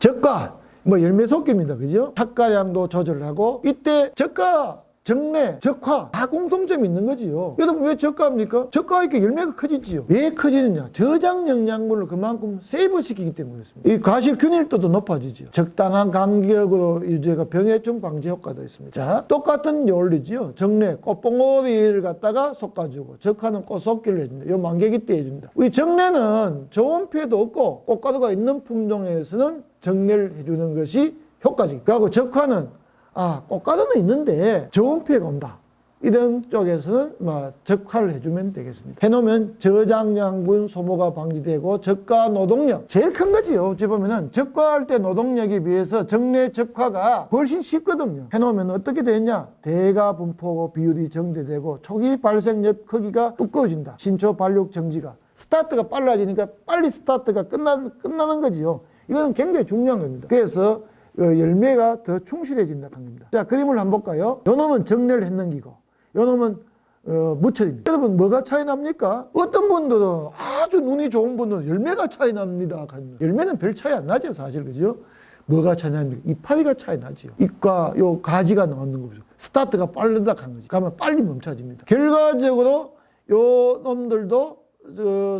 적과 뭐 열매 섞입니다. 그죠? 착과량도 조절하고 이때 적과 정례, 적화 다 공통점이 있는 거지요. 여러분 왜 적과합니까? 적과하니까 열매가 커지지요. 왜 커지느냐? 저장 영양분을 그만큼 세이브시키기 때문에 그렇습니다. 이 과실 균일도도 높아지죠. 적당한 간격으로 유제가 병해충 방지 효과도 있습니다. 자, 똑같은 원리지요. 정례, 꽃봉오리를 갖다가 솎아주고 적화는 꽃 솎기를 해줍니다. 요 만개기 때 해줍니다. 이 정례는 저온 피해도 없고 꽃가루가 있는 품종에서는 정례를 해주는 것이 효과적이고 그리고 적화는 꽃가루는 있는데 저온 피해가 온다. 이런 쪽에서는 적화를 해주면 되겠습니다. 해놓으면 저장양분 소모가 방지되고 적과 노동력 제일 큰 거지요. 어찌 보면은 적과할 때 노동력에 비해서 정례 적화가 훨씬 쉽거든요. 해놓으면 어떻게 되냐? 대가 분포 비율이 정대되고 초기 발생엽 크기가 두꺼워진다. 신초 발육 정지가 스타트가 빨라지니까 빨리 스타트가 끝나는 거지요. 이거는 굉장히 중요한 겁니다. 그래서 열매가 더 충실해진다는 겁니다. 자, 그림을 한번 볼까요? 요 놈은 정례를 했는 기고, 요 놈은 무철입니다. 여러분, 뭐가 차이 납니까? 어떤 분들은 아주 눈이 좋은 분들은 열매가 차이 납니다. 열매는 별 차이 안 나죠, 사실. 그죠? 뭐가 차이 납니까? 이파리가 차이 나지요. 잎과 요 가지가 나오는 거죠. 스타트가 빠르다 한 거지. 그러면 빨리 멈춰집니다. 결과적으로 요 놈들도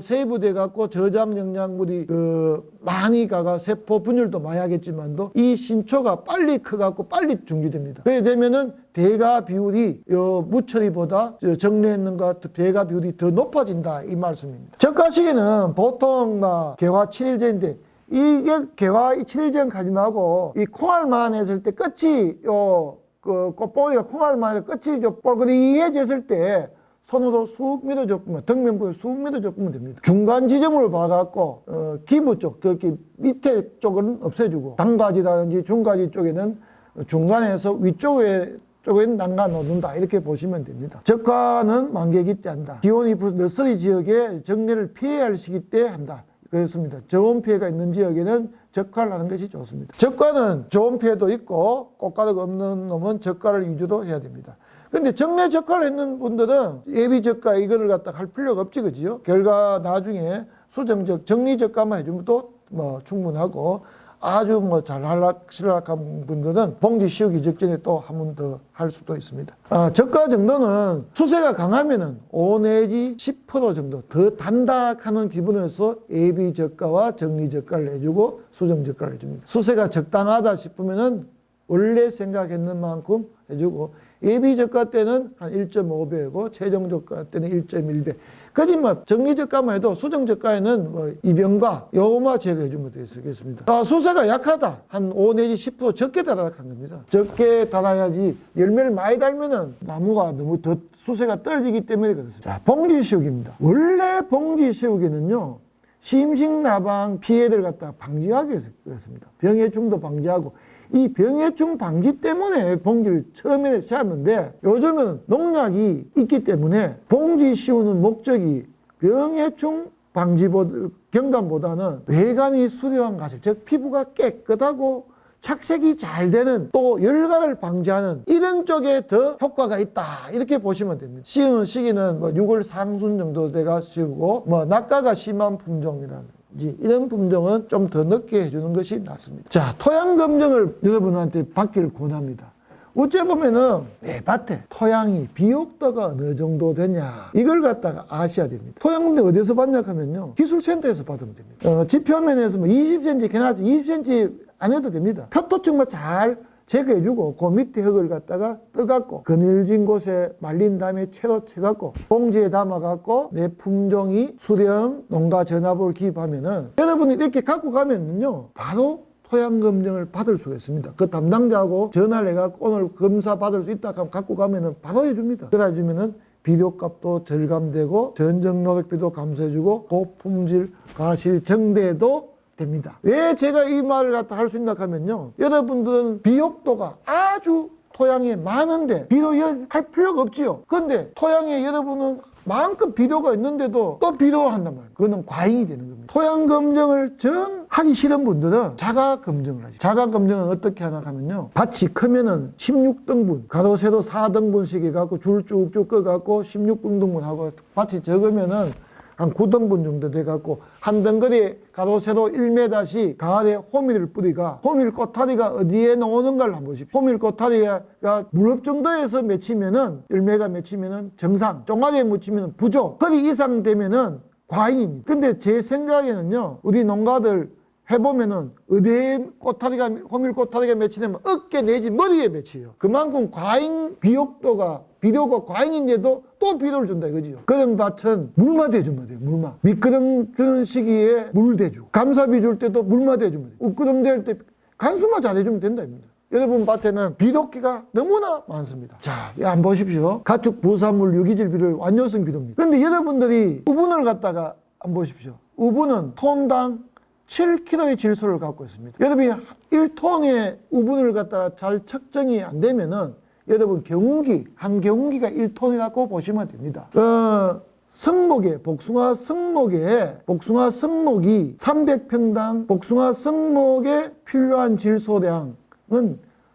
세이브돼 갖고 저장 영양분이 많이 가가 세포 분열도 많이 하겠지만도 이 신초가 빨리 커 갖고 빨리 중지됩니다. 그래 되면은 대가 비율이 무처리보다 정례했는가 대가 비율이 더 높아진다 이 말씀입니다. 적과 시기는 보통 개화 7일 전인데 이게 개화 7일 전 가지마고 이 콩알만 했을 때 끝이 꽃봉이가 콩알만 해서 끝이 뻘그리해졌을 때 손으로 쑥 밀어줬으면 덕면부에 쑥 밀어줬으면 됩니다. 중간 지점을 봐갖고 기부 쪽, 특히 밑에 쪽은 없애주고 단가지라든지 중가지 쪽에는 중간에서 위쪽에 쪽에는 난가 놓는다 이렇게 보시면 됩니다. 적화는 만개기 때 한다. 기온이 너스리 지역에 정례를 피해야 할 시기 때 한다. 그렇습니다. 저온 피해가 있는 지역에는 적화를 하는 것이 좋습니다. 적과는 저온 피해도 있고 꽃가루가 없는 놈은 적과를 위주로 해야 됩니다. 근데 정례 적화를 했는 분들은 예비 적과 이거를 갖다 할 필요가 없지, 그지요? 결과 나중에 수정적, 정리 적과만 해주면 또 충분하고 아주 잘 할락실락한 분들은 봉지 씌우기 직전에 또 한 번 더 할 수도 있습니다. 적과 정도는 수세가 강하면은 5 내지 10% 정도 더 단다 하는 기분에서 예비 적과와 정리 적과를 해주고 수정 적과를 해줍니다. 수세가 적당하다 싶으면은 원래 생각했는 만큼 해주고 예비 적과 때는 한 1.5배고 최종 적과 때는 1.1배. 거짓말 정리 적과만 해도 수정 적과에는 이병과 요마 제거해주면 되겠습니다. 수세가 약하다. 한 5 내지 10% 적게 달아야 한 겁니다. 적게 달아야지 열매를 많이 달면은 나무가 너무 더 수세가 떨어지기 때문에 그렇습니다. 자, 봉지 씌우기입니다. 원래 봉지 씌우기는요. 심식나방 피해를 갖다 방지하기 위해서 그렇습니다. 병해충도 방지하고 이 병해충 방지 때문에 봉지를 처음에 씌웠는데 요즘은 농약이 있기 때문에 봉지 씌우는 목적이 병해충 경감보다는 외관이 수려한 가실, 즉 피부가 깨끗하고 착색이 잘 되는 또 열감을 방지하는 이런 쪽에 더 효과가 있다 이렇게 보시면 됩니다. 씌우는 시기는 6월 상순 정도 돼가 씌우고 낙가가 심한 품종이라는 이런 품종은 좀 더 늦게 해주는 것이 낫습니다. 자, 토양 검정을 여러분한테 받기를 권합니다. 어째 보면은 밭에 토양이 비옥도가 어느 정도 되냐 이걸 갖다가 아셔야 됩니다. 토양 어디서 받냐 하면요 기술센터에서 받으면 됩니다. 지표면에서 20cm 개나지 20cm 안 해도 됩니다. 표토층만 잘 제거해주고 그 밑에 흙을 갖다가 떠갖고 그늘진 곳에 말린 다음에 채로 채갖고 봉지에 담아갖고 내 품종이 수령 농가 전화부를 기입하면은 여러분이 이렇게 갖고 가면은요 바로 토양 검정을 받을 수가 있습니다. 그 담당자하고 전화를 해갖고 오늘 검사 받을 수 있다 하면 갖고 가면은 바로 해줍니다. 그래주면은 비료값도 절감되고 전적 노력비도 감소해주고 고품질 과실 정대도 됩니다. 왜 제가 이 말을 갖다 할 수 있나 하면요. 여러분들은 비옥도가 아주 토양에 많은데 비료할 필요가 없지요. 그런데 토양에 여러분은 마음껏 비료가 있는데도 또 비료한단 말이에요. 그거는 과잉이 되는 겁니다. 토양 검정을 정 하기 싫은 분들은 자가 검정을 하죠. 자가 검정은 어떻게 하나 하면요. 밭이 크면은 16등분, 가로 세로 4등분씩 해갖고 줄 쭉쭉 꺼갖고 16등분 하고 밭이 적으면은 한 9등분 정도 돼갖고 한 덩거리에 가로 세로 1m씩 가을에 호밀을 뿌리가 호밀 꼬타리가 어디에 나오는가를 한번 보십시오. 호밀 꼬타리가 무릎 정도에서 맺히면은 열매가 맺히면은 정상, 종아리에 묻히면은 부족, 허리 이상 되면은 과잉입니다. 근데 제 생각에는요, 우리 농가들 해보면은 어디에 꼬타리가 호밀 꼬타리가 맺히냐면 어깨 내지 머리에 맺혀요. 그만큼 과잉 비료가 과잉인데도 또 비료를 준다 이거지요. 그런 밭은 물만 대주면 돼요. 물만. 미끄럼 주는 시기에 물 대주고, 감사비 줄 때도 물만 대주면 돼요. 우끄럼 될 때 간수만 잘해주면 된다입니다. 여러분 밭에는 비료기가 너무나 많습니다. 자, 한번 보십시오. 가축 부산물 유기질 비료 완효성 비료입니다. 근데 여러분들이 우분을 갖다가 한번 보십시오. 우분은 톤당 7kg의 질소를 갖고 있습니다. 여러분이 1톤의 우분을 갖다가 잘 측정이 안 되면은 여러분 한 경운기가 1톤이라고 보시면 됩니다. 성목에 복숭아 성목이 300평당 복숭아 성목에 필요한 질소량은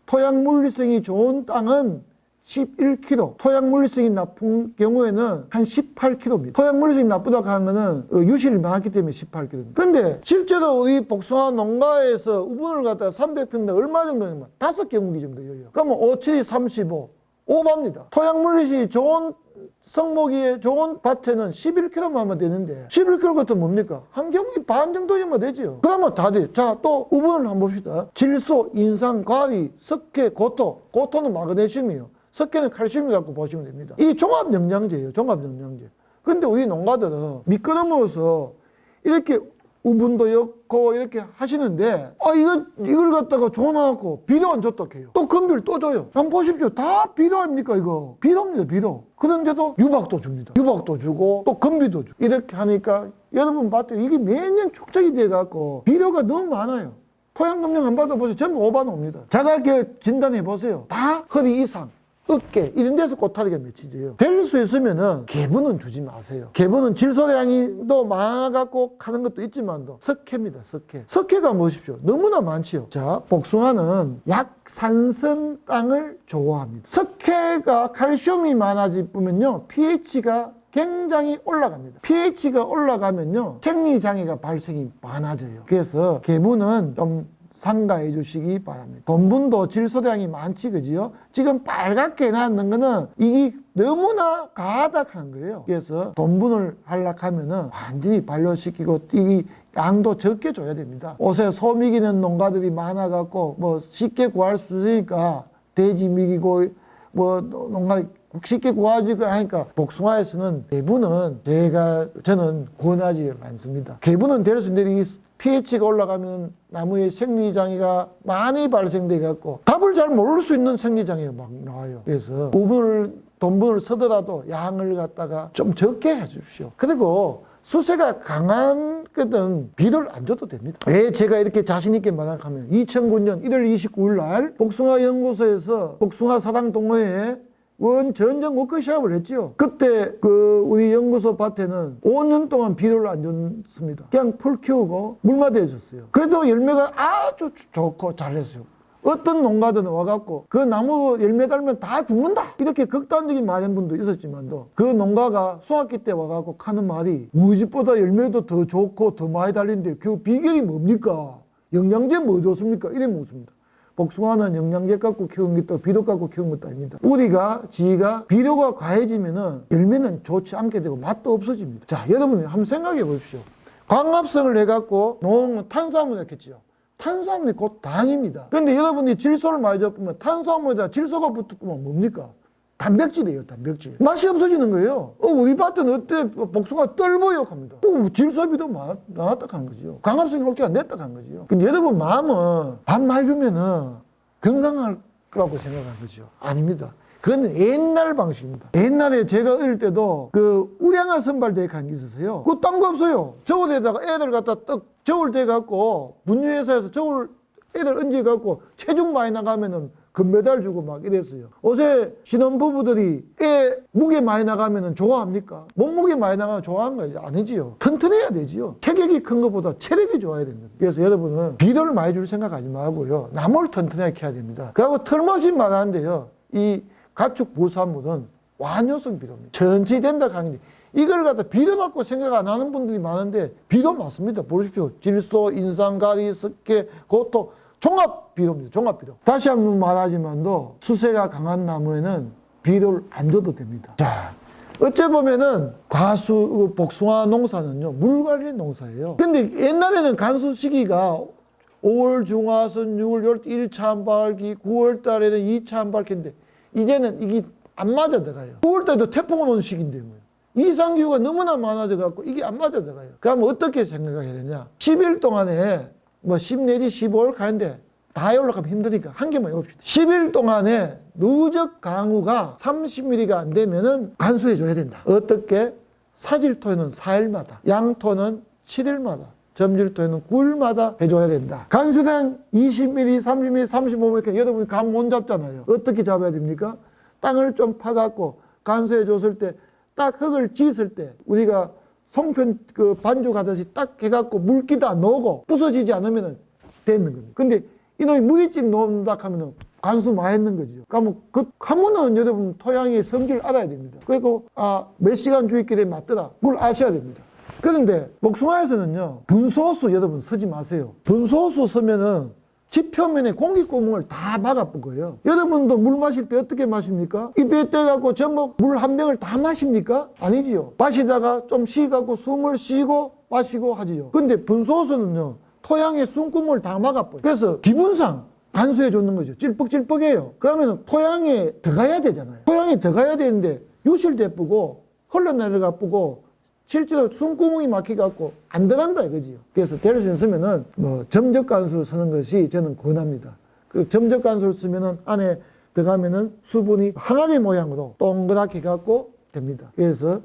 토양 물리성이 좋은 땅은 11kg, 토양 물리성이 나쁜 경우에는 한 18kg입니다. 토양 물리성이 나쁘다고 하면은 유실이 많기 때문에 18kg입니다. 근데 실제로 우리 복숭아 농가에서 우분을 갖다가 300평당 얼마 정도냐면 5경운기 정도예요. 그러면 5, 7이 35, 오버입니다. 토양 물리성이 좋은 성목이 좋은 밭에는 11kg만 하면 되는데 11kg 같은 뭡니까? 한 경운기 반 정도면 되지요. 그러면 다 돼. 자, 또 우분을 한번 봅시다. 질소, 인상, 과리, 석회, 고토. 고토는 마그네슘이에요. 석회는 칼슘을 갖고 보시면 됩니다. 이 종합영양제예요. 종합영양제. 근데 우리 농가들은 미끄러워서 이렇게 우분도 엮고 이렇게 하시는데 이걸 갖다가 줘놔갖고 비료 안 줬다 해요. 또 건비를 또 줘요. 한번 보십시오. 다 비료 아닙니까 이거? 비료입니다. 비료. 그런데도 유박도 줍니다. 유박도 주고 또 건비도 주고 이렇게 하니까 여러분 밭에 이게 매년 축적이 돼갖고 비료가 너무 많아요. 토양 검정 안 받아보세요. 전부 오바 옵니다. 자가게 진단해 보세요. 다 허리 이상, 어깨 이런 데서 꼬타리가 맺히죠. 될 수 있으면은 개분은 주지 마세요. 개분은 질소량이 또 많아갖고 하는 것도 있지만도 석회입니다. 석회가 보십시오. 너무나 많지요. 자, 복숭아는 약산성 땅을 좋아합니다. 석회가 칼슘이 많아지면요 pH가 굉장히 올라갑니다. pH가 올라가면요 생리장애가 발생이 많아져요. 그래서 개분은 좀 삼가해 주시기 바랍니다. 돈분도 질소량이 많지, 그지요? 지금 빨갛게 나는 거는 이게 너무나 가닥한 거예요. 그래서 돈분을 하려고 하면은 완전히 반려시키고 이 양도 적게 줘야 됩니다. 옷에 소 미기는 농가들이 많아갖고 뭐 쉽게 구할 수 있으니까 돼지 미기고 뭐 농가 쉽게 구하지고 하니까 복숭아에서는 개분은 저는 권하지 않습니다. 개분은 될 수 있는데 pH가 올라가면 나무의 생리장애가 많이 발생돼 갖고 답을 잘 모를 수 있는 생리장애가 막 나와요. 그래서 돈분을 쓰더라도 양을 갖다가 좀 적게 해주십시오. 그리고 수세가 강한 거든 비료를 안 줘도 됩니다. 왜 제가 이렇게 자신 있게 말하냐면 2009년 1월 29일 날 복숭아 연구소에서 복숭아 사랑 동호회에 전정 워크숍을 했지요. 그때 우리 연구소 밭에는 5년 동안 비료를 안 줬습니다. 그냥 풀 키우고 물만 대줬어요. 그래도 열매가 아주 좋고 잘했어요. 어떤 농가들은 와갖고 그 나무 열매 달면 다 죽는다 이렇게 극단적인 말한 분도 있었지만도 그 농가가 수학기 때 와갖고 하는 말이 우리 집보다 열매도 더 좋고 더 많이 달리는데 그 비결이 뭡니까? 영양제 뭐 좋습니까? 이래 묻습니다. 복숭아는 영양제 갖고 키운 것도 비료 갖고 키운 것도 아닙니다. 우리가 지가 비료가 과해지면은 열매는 좋지 않게 되고 맛도 없어집니다. 자, 여러분 한번 생각해 보십시오. 광합성을 해갖고 놓은 탄수화물 했겠죠. 탄수화물이 곧 당입니다. 근데 여러분이 질소를 많이 줬으면 탄수화물에다 질소가 붙으면 뭡니까? 단백질이에요, 단백질. 맛이 없어지는 거예요. 우리 밭은 어때? 복숭아 떫어요 합니다. 질소비도 많았다 한 거죠. 광합성이 올 게 안 됐다 한 거죠. 근데 여러분 마음은 밥 많이 주면은 건강할 거라고 생각한 거죠. 아닙니다. 그건 옛날 방식입니다. 옛날에 제가 어릴 때도 우량아 선발대회 간 게 있었어요. 그거 딴 거 없어요. 저울에다가 애들 갖다 저울 대갖고 분유회사에서 저울 애들 얹어갖고 체중 많이 나가면은 금메달 주고 막 이랬어요. 요새 신혼부부들이 애 무게 많이 나가면 좋아합니까? 몸무게 많이 나가면 좋아하는 거 아니지요. 튼튼해야 되지요. 체격이 큰 것보다 체력이 좋아야 됩니다. 그래서 여러분은 비료를 많이 줄 생각하지 말고요. 나무를 튼튼하게 해야 됩니다. 그리고 털없이 말하는데요. 이 가축 부산물은 완효성 비료입니다. 천천히 된다 강의 이걸 갖다 비도 갖고 생각 안 하는 분들이 많은데 비도 맞습니다. 보십시오. 질소, 인상, 가리, 석회, 고토 종합 비료입니다. 종합 비료. 다시 한번 말하지만도 수세가 강한 나무에는 비료를 안 줘도 됩니다. 자, 어째 보면은 복숭아 농사는요, 물 관리 농사예요. 근데 옛날에는 간수 시기가 5월 중하순 6월 6월 1차 한발기 9월 달에는 2차 한발기인데 이제는 이게 안 맞아 들어가요. 9월 달에도 태풍 오는 시기인데 뭐. 이상기후가 너무나 많아져 갖고 이게 안 맞아 들어가요. 그러면 어떻게 생각해야 되냐? 10일 동안에 뭐 10 내지 15월 가는데 다 올라가면 힘드니까 한 개만 해봅시다. 10일 동안에 누적 강우가 30mm가 안 되면은 간수해 줘야 된다. 어떻게? 사질토에는 4일마다, 양토는 7일마다, 점질토에는 9일마다 해줘야 된다. 간수당 20mm, 30mm, 35mm 여러분이 감 못 잡잖아요. 어떻게 잡아야 됩니까? 땅을 좀 파갖고 간수해 줬을 때 딱 흙을 찢을 때 우리가 송편 그 반죽하듯이 딱 해갖고 물기도 안 나오고 부서지지 않으면 되는 겁니다. 근데 이놈이 무일찍 놓는다 하면은 간수 많이 했는 거죠. 그러면 하면은 여러분 토양의 성질을 알아야 됩니다. 그리고 몇 시간 주입길에 맞더라. 물 아셔야 됩니다. 그런데 복숭아에서는요, 분소호수 여러분 쓰지 마세요. 분소호수 쓰면은 집 표면에 공기구멍을 다 막아버려요. 여러분도 물 마실 때 어떻게 마십니까? 입에 떼갖고 전부 물 한 병을 다 마십니까? 아니지요. 마시다가 좀 쉬갖고 숨을 쉬고 마시고 하지요. 근데 분소호수는요, 토양의 숨구멍을 다 막아버려요. 그래서 기분상 간수해 줬는 거죠. 찔뻑찔뻑해요. 그러면 토양에 들어가야 되잖아요. 토양에 들어가야 되는데 유실대쁘고 흘러내려가쁘고 실제로 숨구멍이 막혀갖고 안 들어간다 이거지요. 그래서 될 수 있으면은 뭐 점적 간수를 쓰는 것이 저는 권합니다. 그 점적 간수를 쓰면은 안에 들어가면은 수분이 항아리 모양으로 동그랗게 갖고 됩니다. 그래서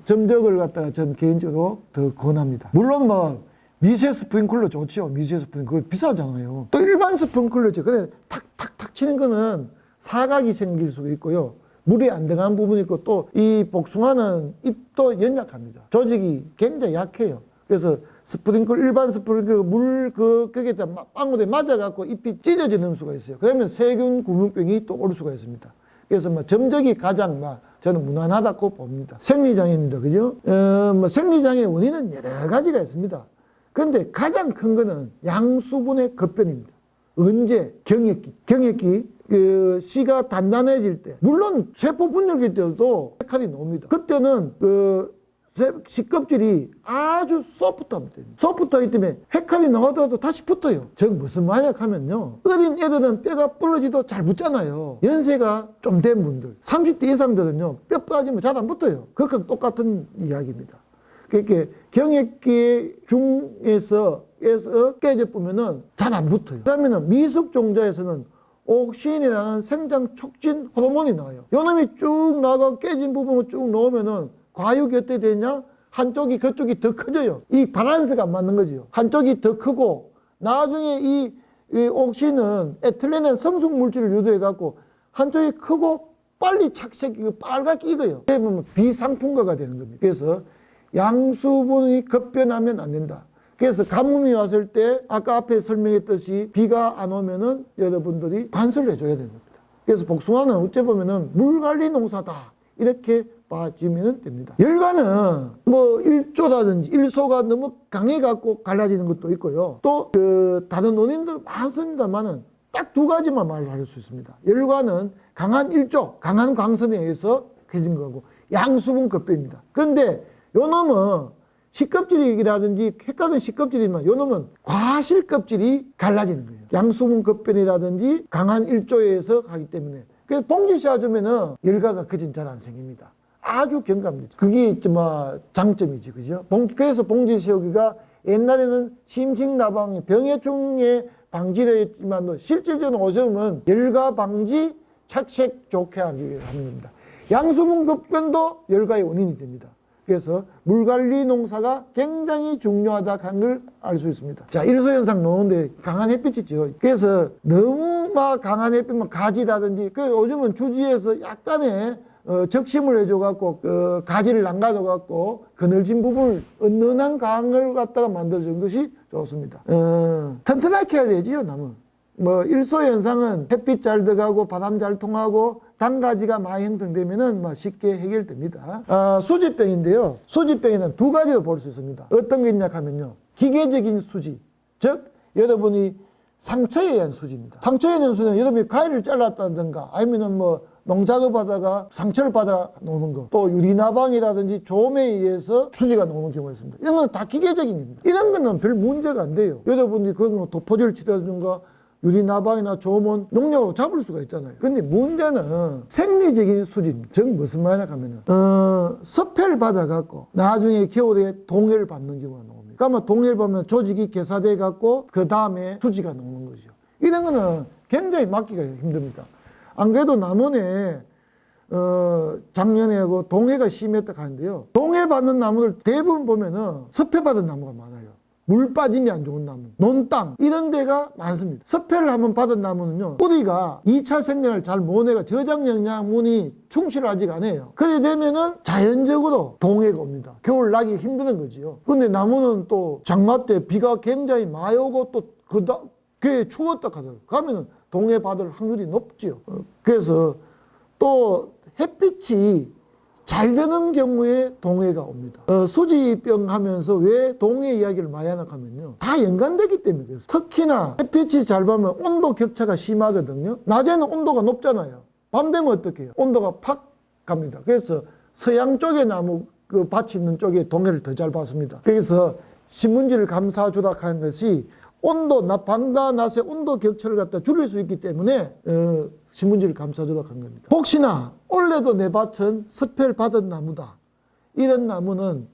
점적을 갖다가 저는 개인적으로 더 권합니다. 물론 뭐 미세 스프링클러 좋지요. 미세 스프링클러 그거 비싸잖아요. 또 일반 스프링클러죠. 근데 탁탁탁 치는 거는 사각이 생길 수가 있고요. 물이 안 들어간 부분이 있고 또 이 복숭아는 잎도 연약합니다. 조직이 굉장히 약해요. 그래서 일반 스프링클러 거기에다 빵구대에 맞아갖고 잎이 찢어지는 수가 있어요. 그러면 세균 구멍병이 또 올 수가 있습니다. 그래서 점적이 가장 저는 무난하다고 봅니다. 생리장애입니다. 그죠? 생리장애 원인은 여러 가지가 있습니다. 근데 가장 큰 거는 양수분의 급변입니다. 언제? 경액기. 씨가 단단해질 때, 물론 세포 분열기 때도 헤칼이 나옵니다. 그때는 씨 껍질이 아주 소프트합니다. 소프트하기 때문에 헤칼이 나오더라도 다시 붙어요. 저거 무슨 말이냐 하면요, 어린 애들은 뼈가 부러지도 잘 붙잖아요. 연세가 좀 된 분들, 30대 이상들은요, 뼈 빠지면 잘 안 붙어요. 그건 똑같은 이야기입니다. 그렇게 경액기 중에서 깨져보면은 잘 안 붙어요. 그러면은 미숙종자에서는 옥신이라는 생장 촉진 호르몬이 나와요. 요놈이 쭉 나가 깨진 부분을 쭉 넣으면은 과육이 어떻게 되냐? 한쪽이 그쪽이 더 커져요. 이 밸런스가 안 맞는 거죠. 한쪽이 더 크고 나중에 이 옥신은 에틸렌은 성숙 물질을 유도해 갖고 한쪽이 크고 빨리 착색이 빨갛게 익어요. 그래 보면 비상품화가 되는 겁니다. 그래서 양수분이 급변하면 안 된다. 그래서 가뭄이 왔을 때 아까 앞에 설명했듯이 비가 안 오면은 여러분들이 관수를 해줘야 되는 겁니다. 그래서 복숭아는 어째 보면은 물관리 농사다 이렇게 봐주면 됩니다. 열과는 뭐 일조라든지 일소가 너무 강해갖고 갈라지는 것도 있고요. 또 다른 원인도 많습니다만은 딱 두 가지만 말할 수 있습니다. 열과는 강한 일조, 강한 광선에 의해서 해진 거고 양수분 급변입니다. 그런데 요 놈은 식껍질이라든지 헷갈린 식껍질이지만 요 놈은 과실껍질이 갈라지는 거예요. 양수분 급변이라든지 강한 일조에 의해서 가기 때문에. 그래서 봉지 씌워주면은 열과가 그진 잘 안 생깁니다. 아주 경감입니다. 그게 장점이지, 그죠? 그래서 봉지 씌우기가 옛날에는 심식나방, 병해충의 방지를 했지만 실질적으로 오줌은 열과 방지, 착색 좋게 하기 위해 하는 겁니다. 양수분 급변도 열과의 원인이 됩니다. 그래서 물관리 농사가 굉장히 중요하다 하는 걸 알 수 있습니다. 자, 일소현상 나오는데 강한 햇빛이죠. 그래서 너무 강한 햇빛만 가지라든지, 요즘은 주지에서 약간의 적심을 해줘갖고, 가지를 남가줘갖고, 그늘진 부분을 은은한 강을 갖다가 만들어준 것이 좋습니다. 튼튼하게 해야 되지요, 나무. 뭐 일소 현상은 햇빛 잘 들어가고 바람 잘 통하고 당가지가 많이 형성되면은 뭐 쉽게 해결됩니다. 수지병인데요. 수지병에는 두 가지로 볼 수 있습니다. 어떤 게 있냐 하면요. 기계적인 수지, 즉 여러분이 상처에 의한 수지입니다. 상처에 의한 수지는 여러분이 과일을 잘랐다든가 아니면은 뭐 농작업하다가 상처를 받아 놓는 거, 또 유리나방이라든지 조음에 의해서 수지가 나오는 경우가 있습니다. 이런 건 다 기계적인 겁니다. 이런 거는 별 문제가 안 돼요. 여러분이 그건 도포지를 치다든가 유리나방이나 조음은 농약으로 잡을 수가 있잖아요. 근데 문제는 생리적인 수지입니다. 즉 무슨 말이냐 하면은 섭해를 받아갖고 나중에 겨울에 동해를 받는 경우가 나옵니다. 그러면 동해를 받으면 조직이 개사돼 갖고 그 다음에 수지가 나오는 거죠. 이런 거는 굉장히 막기가 힘듭니다. 안 그래도 남원에 작년에 동해가 심했다고 하는데요. 동해 받는 나무들 대부분 보면은 섭해 받은 나무가 많아요. 물 빠짐이 안 좋은 나무, 논땅 이런 데가 많습니다. 섭해를 한번 받은 나무는요, 뿌리가 2차 생장을 잘 못해가 저장 영양분이 충실을 아직 안 해요. 그래 되면은 자연적으로 동해가 옵니다. 겨울 나기 힘드는 거지요. 근데 나무는 또 장마 때 비가 굉장히 많이 오고 또 그게 추웠다 하더라고요. 가면은 동해 받을 확률이 높지요. 그래서 또 햇빛이 잘 되는 경우에 동해가 옵니다. 수지병 하면서 왜 동해 이야기를 많이 하나 하면요, 다 연관되기 때문에 그래요. 특히나 햇빛이 잘 받으면 온도 격차가 심하거든요. 낮에는 온도가 높잖아요. 밤 되면 어떻게 해요? 온도가 팍 갑니다. 그래서 서양 쪽에 나무 그 밭이 있는 쪽에 동해를 더 잘 받습니다. 그래서 신문지를 감싸주다 하는 것이 밤과 낮의 온도 격차를 갖다 줄일 수 있기 때문에 신문지를 감싸주도록 한 겁니다. 혹시나 올해도 내 밭은 섭해를 받은 나무다, 이런 나무는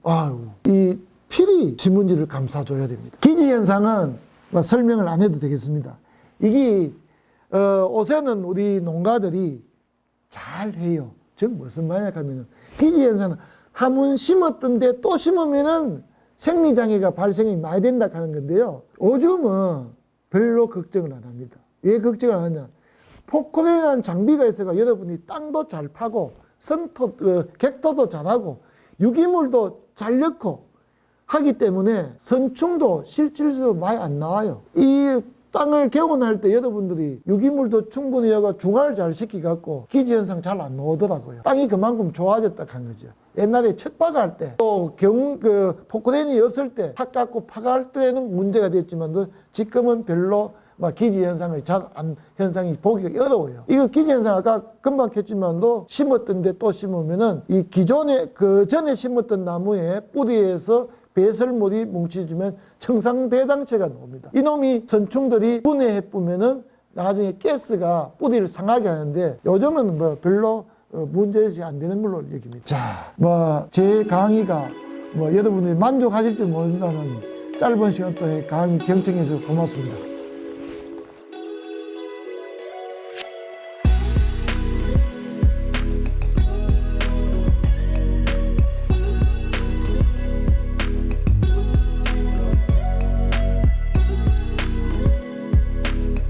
이 필히 신문지를 감싸줘야 됩니다. 기지현상은 설명을 안 해도 되겠습니다. 이게 요새는 우리 농가들이 잘 해요. 즉 무슨 말이냐 하면은 기지현상은 한번 심었던데 또 심으면은 생리장애가 발생이 많이 된다 하는 건데요. 요즘은 별로 걱정을 안 합니다. 왜 걱정을 안 하냐? 포크레인이라는 장비가 있어서 여러분이 땅도 잘 파고 객토도 잘하고 유기물도 잘 넣고 하기 때문에 선충도 실질적으로 많이 안 나와요. 이 땅을 개원할 때 여러분들이 유기물도 충분히 여가 중화를 잘 시켜갖고 기지현상 잘 안 나오더라고요. 땅이 그만큼 좋아졌다 한 거죠. 옛날에 척박할 때, 또 포크레인이 없을 때, 팍 파갈 때는 문제가 됐지만, 지금은 별로 기지현상을 현상이 보기가 어려워요. 이거 기지현상 아까 금방 했지만도 심었던데 또 심으면은 이 그 전에 심었던 나무의 뿌리에서 배설물이 뭉치지면 청산배당체가 나옵니다. 이놈이 선충들이 분해해 뿌면은 나중에 가스가 뿌리를 상하게 하는데 요즘은 별로 문제시 안 되는 걸로 여깁니다. 자, 제 강의가 여러분들이 만족하실지 모르지만 짧은 시간 동안 강의 경청해 주셔서 고맙습니다.